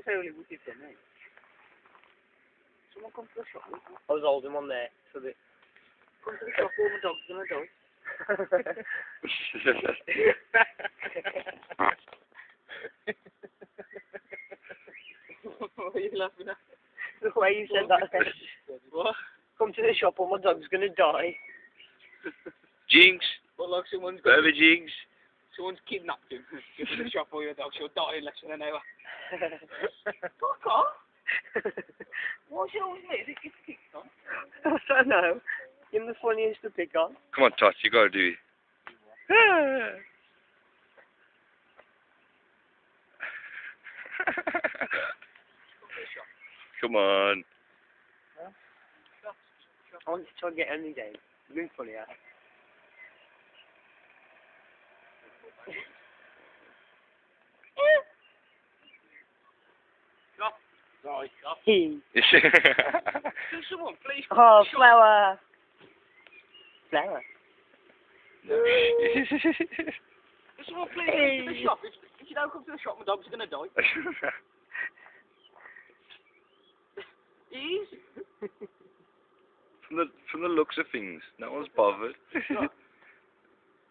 fairly with it for me. Someone come to the shop with me. I was holding one there, so that... Come to the shop or my dog's gonna die. What are you laughing at? The way you said that then. What? Come to the shop or my dog's gonna die. Jinx! Well, like someone's Whatever Jinx! someone's kidnapped him. Go to the shop or your dog, she'll die in less than an hour. Fuck off! Why should always make it get picked on? I don't know. You're the funniest to pick on. Come on, Tots, you gotta do it. Come on. I want to try and get any game. You're being funny, yeah. Right, stop. He. Do someone, please. Oh, flower. Flower. Do someone, please, come to the shop. If you don't come to the shop, my dog's gonna die. He's... From the looks of things, no one's bothered.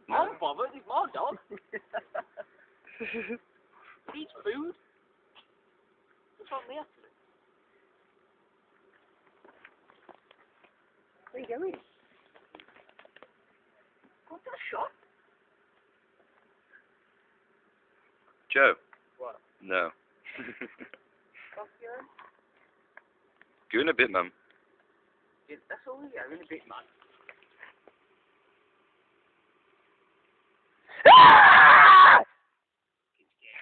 I'm bothered, it's my dog. Eats food. What's wrong with me, actually? Where are you going? Go to the shop. Joe? What? No. Fuck you. Go in a bit, man. Yeah, that's all we are in a bit, man.